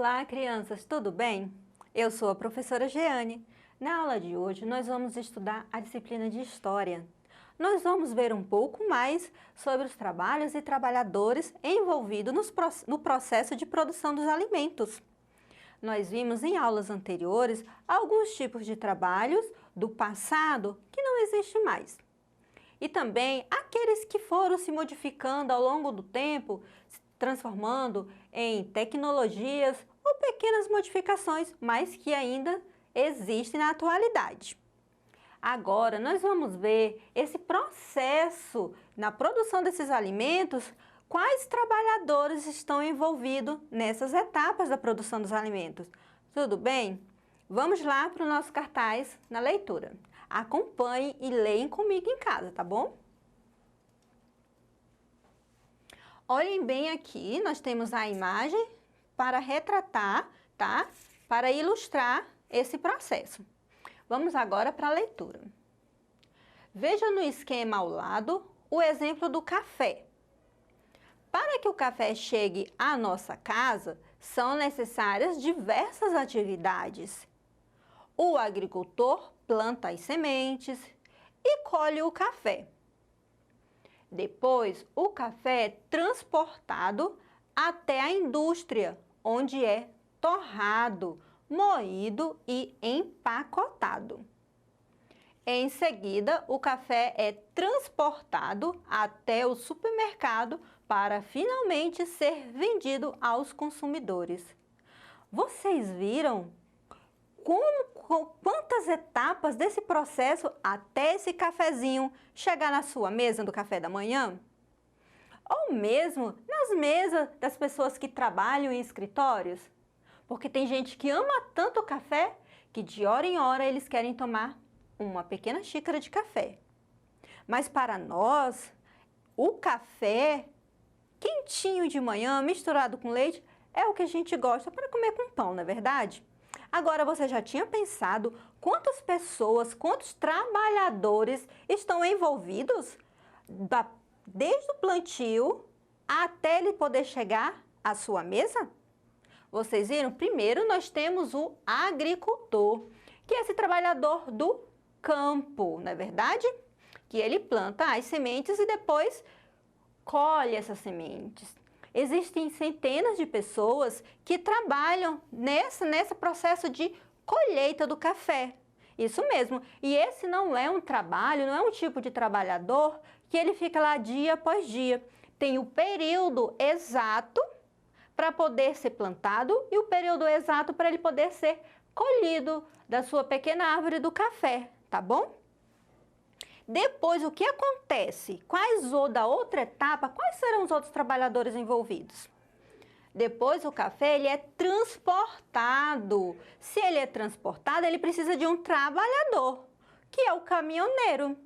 Olá, crianças, tudo bem? Eu sou a professora Jeane. Na aula de hoje, nós vamos estudar a disciplina de História. Nós vamos ver um pouco mais sobre os trabalhos e trabalhadores envolvidos no processo de produção dos alimentos. Nós vimos em aulas anteriores alguns tipos de trabalhos do passado que não existem mais. E também aqueles que foram se modificando ao longo do tempo, se transformando em tecnologias ou pequenas modificações, mas que ainda existem na atualidade. Agora, nós vamos ver esse processo na produção desses alimentos, quais trabalhadores estão envolvidos nessas etapas da produção dos alimentos. Tudo bem? Vamos lá para o nosso cartaz na leitura. Acompanhem e leiam comigo em casa, tá bom? Olhem bem aqui, nós temos a imagem para retratar, tá? Para ilustrar esse processo. Vamos agora para a leitura. Veja no esquema ao lado o exemplo do café. Para que o café chegue à nossa casa, são necessárias diversas atividades. O agricultor planta as sementes e colhe o café. Depois, o café é transportado até a indústria, onde é torrado, moído e empacotado. Em seguida, o café é transportado até o supermercado para finalmente ser vendido aos consumidores. Vocês viram quantas etapas desse processo até esse cafezinho chegar na sua mesa do café da manhã? Ou mesmo nas mesas das pessoas que trabalham em escritórios? Porque tem gente que ama tanto o café que de hora em hora eles querem tomar uma pequena xícara de café. Mas para nós, o café quentinho de manhã, misturado com leite, é o que a gente gosta para comer com pão, não é verdade? Agora, você já tinha pensado quantas pessoas, quantos trabalhadores estão envolvidos desde o plantio até ele poder chegar à sua mesa? Vocês viram? Primeiro, nós temos o agricultor, que é esse trabalhador do campo, não é verdade? Que ele planta as sementes e depois colhe essas sementes. Existem centenas de pessoas que trabalham nesse processo de colheita do café. Isso mesmo. E esse não é um trabalho, não é um tipo de trabalhador que ele fica lá dia após dia. Tem o período exato para poder ser plantado e o período exato para ele poder ser colhido da sua pequena árvore do café, tá bom? Depois, o que acontece? Da outra etapa, quais serão os outros trabalhadores envolvidos? Depois, o café ele é transportado. Se ele é transportado, ele precisa de um trabalhador, que é o caminhoneiro.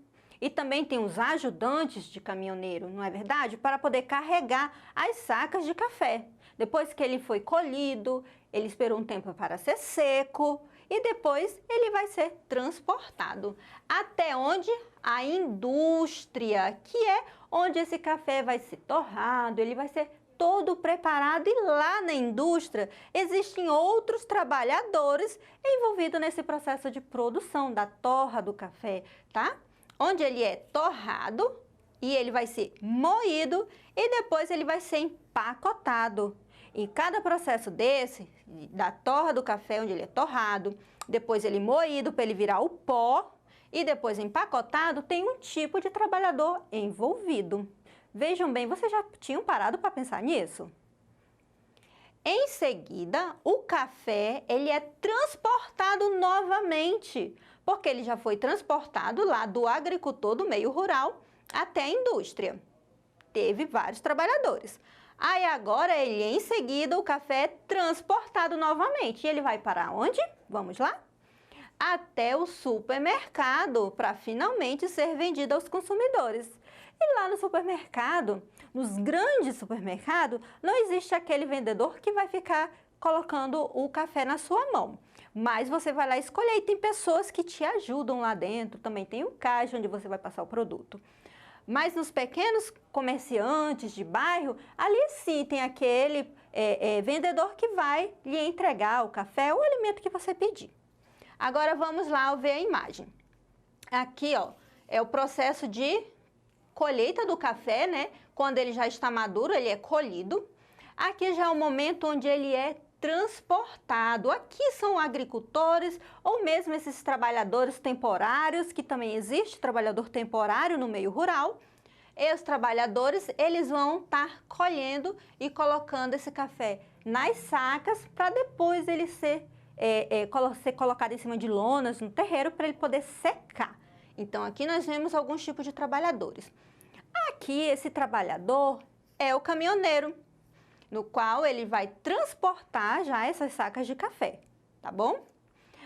E também tem os ajudantes de caminhoneiro, não é verdade? Para poder carregar as sacas de café. Depois que ele foi colhido, ele esperou um tempo para ser seco e depois ele vai ser transportado até onde? A indústria, que é onde esse café vai ser torrado, ele vai ser todo preparado e lá na indústria existem outros trabalhadores envolvidos nesse processo de produção da torra do café, tá? Onde ele é torrado e ele vai ser moído e depois ele vai ser empacotado. E cada processo desse, da torra do café, onde ele é torrado, depois ele moído para ele virar o pó e depois empacotado, tem um tipo de trabalhador envolvido. Vejam bem, vocês já tinham parado para pensar nisso? Em seguida, o café ele é transportado novamente, porque ele já foi transportado lá do agricultor do meio rural até a indústria. Teve vários trabalhadores. Aí agora, em seguida, o café é transportado novamente. E ele vai para onde? Vamos lá? Até o supermercado, para finalmente ser vendido aos consumidores. E lá no supermercado, nos grandes supermercados, não existe aquele vendedor que vai ficar colocando o café na sua mão. Mas você vai lá escolher e tem pessoas que te ajudam lá dentro. Também tem o caixa onde você vai passar o produto. Mas nos pequenos comerciantes de bairro, ali sim tem aquele vendedor que vai lhe entregar o café, o alimento que você pedir. Agora vamos lá ver a imagem. Aqui, ó, é o processo de colheita do café, né? Quando ele já está maduro, ele é colhido. Aqui já é o momento onde ele é transportado. Aqui são agricultores ou mesmo esses trabalhadores temporários, que também existe trabalhador temporário no meio rural. E os trabalhadores, eles vão estar colhendo e colocando esse café nas sacas para depois ele ser colocado em cima de lonas no terreiro para ele poder secar. Então, aqui nós vemos alguns tipos de trabalhadores. Aqui, esse trabalhador é o caminhoneiro, no qual ele vai transportar já essas sacas de café, tá bom?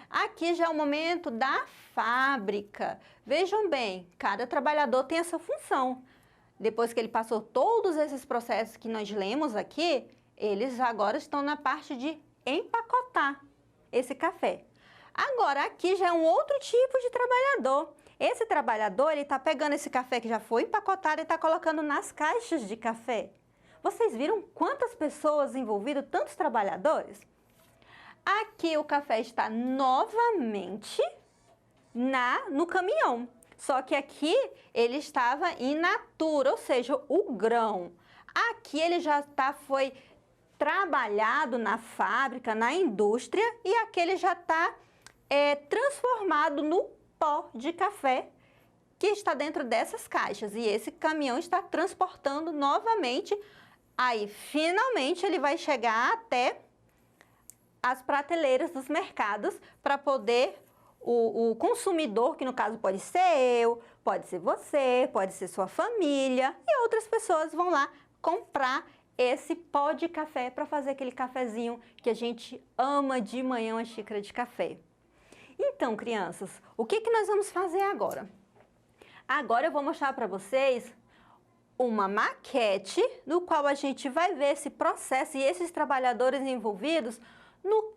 Aqui já é o momento da fábrica. Vejam bem, cada trabalhador tem a sua função. Depois que ele passou todos esses processos que nós lemos aqui, eles agora estão na parte de empacotar esse café. Agora, aqui já é um outro tipo de trabalhador. Esse trabalhador, ele está pegando esse café que já foi empacotado e está colocando nas caixas de café. Vocês viram quantas pessoas envolvidas, tantos trabalhadores? Aqui o café está novamente no caminhão. Só que aqui ele estava in natura, ou seja, o grão. Aqui ele já foi trabalhado na fábrica, na indústria, e aqui ele já está transformado no pó de café que está dentro dessas caixas. E esse caminhão está transportando novamente. Aí, finalmente, ele vai chegar até as prateleiras dos mercados para poder o consumidor, que no caso pode ser eu, pode ser você, pode ser sua família, e outras pessoas vão lá comprar esse pó de café para fazer aquele cafezinho que a gente ama de manhã, uma xícara de café. Então, crianças, o que nós vamos fazer agora? Agora eu vou mostrar para vocês uma maquete no qual a gente vai ver esse processo e esses trabalhadores envolvidos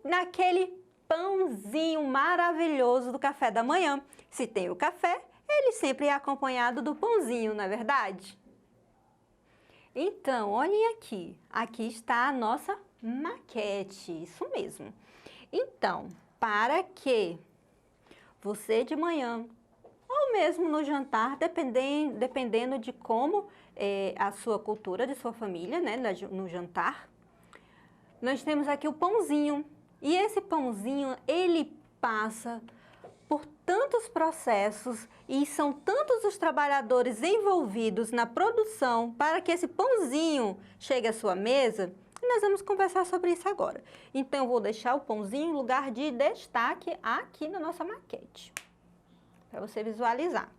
naquele pãozinho maravilhoso do café da manhã. Se tem o café, ele sempre é acompanhado do pãozinho, não é verdade? Então, olhem aqui. Aqui está a nossa maquete, isso mesmo. Então, para que você de manhã, ou mesmo no jantar, dependendo de como a sua cultura, de sua família, né, no jantar, nós temos aqui o pãozinho. E esse pãozinho, ele passa por tantos processos e são tantos os trabalhadores envolvidos na produção para que esse pãozinho chegue à sua mesa. E nós vamos conversar sobre isso agora. Então, eu vou deixar o pãozinho em lugar de destaque aqui na nossa maquete, para você visualizar.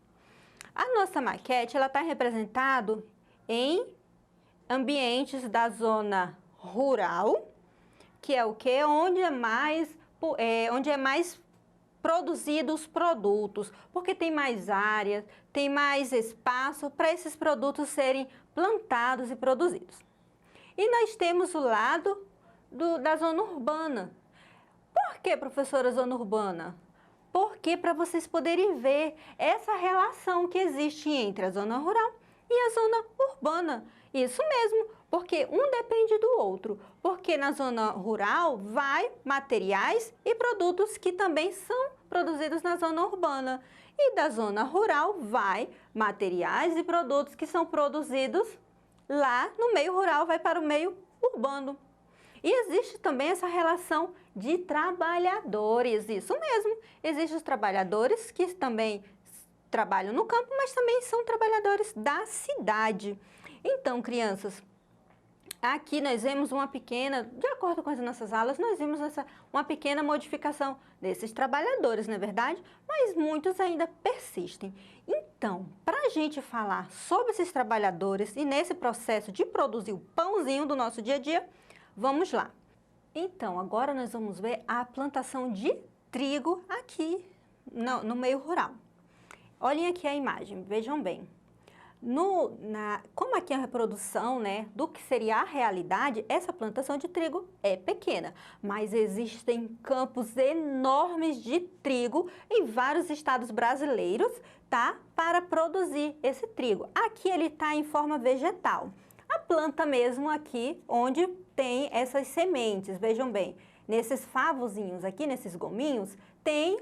A nossa maquete, ela está representada em ambientes da zona rural, que é o quê? Onde é mais produzidos os produtos, porque tem mais área, tem mais espaço para esses produtos serem plantados e produzidos. E nós temos o lado da zona urbana. Por que, professora, zona urbana? Porque para vocês poderem ver essa relação que existe entre a zona rural e a zona urbana. Isso mesmo, porque um depende do outro. Porque na zona rural vai materiais e produtos que também são produzidos na zona urbana. E da zona rural vai materiais e produtos que são produzidos lá no meio rural, vai para o meio urbano. E existe também essa relação de trabalhadores, isso mesmo. Existem os trabalhadores que também trabalham no campo, mas também são trabalhadores da cidade. Então, crianças, aqui nós vemos de acordo com as nossas aulas, nós vimos uma pequena modificação desses trabalhadores, não é verdade? Mas muitos ainda persistem. Então, para a gente falar sobre esses trabalhadores e nesse processo de produzir o pãozinho do nosso dia a dia, vamos lá. Então, agora nós vamos ver a plantação de trigo aqui no meio rural. Olhem aqui a imagem, vejam bem. Como aqui é a reprodução, né, do que seria a realidade, essa plantação de trigo é pequena, mas existem campos enormes de trigo em vários estados brasileiros, tá, para produzir esse trigo. Aqui ele está em forma vegetal. A planta mesmo aqui, onde tem essas sementes, vejam bem, nesses favozinhos aqui, nesses gominhos, tem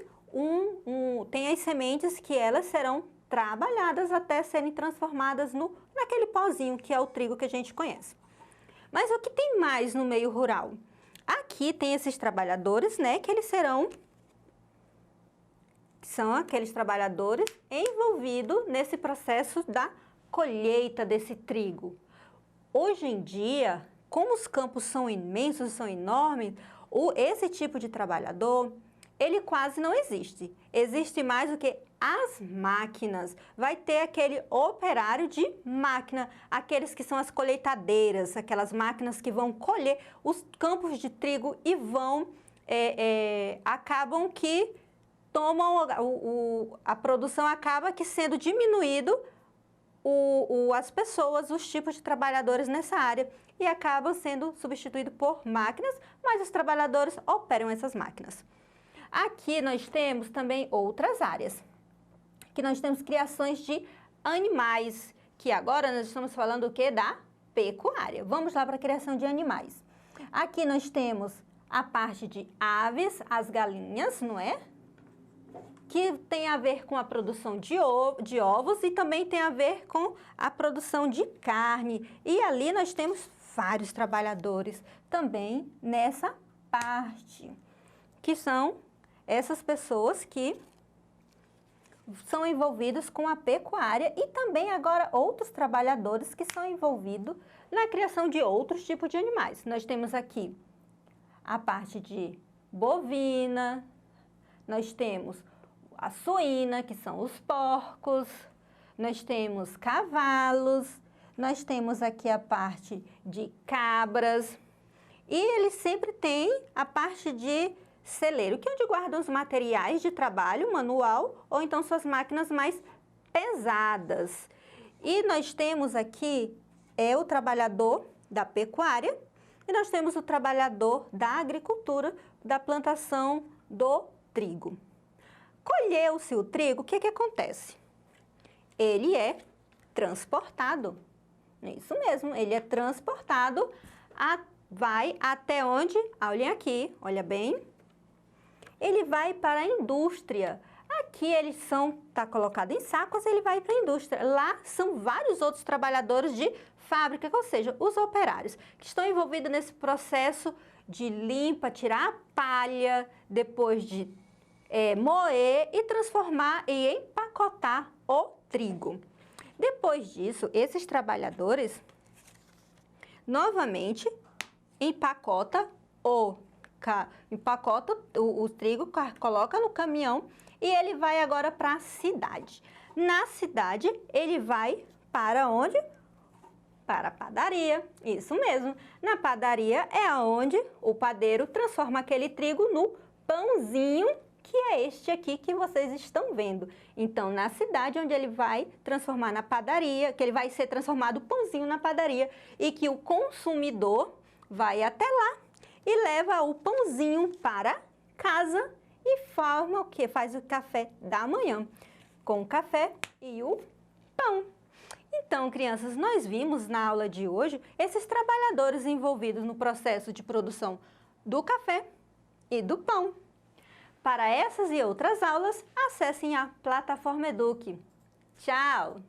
as sementes que elas serão trabalhadas até serem transformadas naquele pozinho que é o trigo que a gente conhece. Mas o que tem mais no meio rural? Aqui tem esses trabalhadores, né, que eles são aqueles trabalhadores envolvidos nesse processo da colheita desse trigo. Hoje em dia, como os campos são imensos, são enormes, esse tipo de trabalhador, ele quase não existe. Existe mais do que as máquinas. Vai ter aquele operário de máquina, aqueles que são as colheitadeiras, aquelas máquinas que vão colher os campos de trigo e acabam que tomam, a produção acaba que sendo diminuído as pessoas, os tipos de trabalhadores nessa área e acabam sendo substituídos por máquinas, mas os trabalhadores operam essas máquinas. Aqui nós temos também outras áreas, que nós temos criações de animais, que agora nós estamos falando o quê? Da pecuária. Vamos lá para a criação de animais. Aqui nós temos a parte de aves, as galinhas, não é? Que tem a ver com a produção de ovos e também tem a ver com a produção de carne. E ali nós temos vários trabalhadores também nessa parte, que são essas pessoas que são envolvidas com a pecuária e também agora outros trabalhadores que são envolvidos na criação de outros tipos de animais. Nós temos aqui a parte de bovina, nós temos a suína, que são os porcos, nós temos cavalos, nós temos aqui a parte de cabras e eles sempre têm a parte de celeiro, que é onde guardam os materiais de trabalho manual ou então suas máquinas mais pesadas. E nós temos aqui o trabalhador da pecuária e nós temos o trabalhador da agricultura, da plantação do trigo. Colheu-se o trigo, o que acontece? Ele é transportado. Isso mesmo, ele é transportado, vai até onde? Olhem aqui, olha bem. Ele vai para a indústria. Aqui eles está colocado em sacos, ele vai para a indústria. Lá são vários outros trabalhadores de fábrica, ou seja, os operários, que estão envolvidos nesse processo de limpa, tirar a palha, depois de moer e transformar e empacotar o trigo. Depois disso, esses trabalhadores novamente empacota o trigo, coloca no caminhão e ele vai agora para a cidade. Na cidade, ele vai para onde? Para a padaria, isso mesmo. Na padaria é onde o padeiro transforma aquele trigo no pãozinho, que é este aqui que vocês estão vendo. Então, na cidade, onde ele vai transformar na padaria, que ele vai ser transformado pãozinho na padaria e que o consumidor vai até lá e leva o pãozinho para casa e forma o que? Faz o café da manhã, com o café e o pão. Então, crianças, nós vimos na aula de hoje esses trabalhadores envolvidos no processo de produção do café e do pão. Para essas e outras aulas, acessem a plataforma Eduque. Tchau!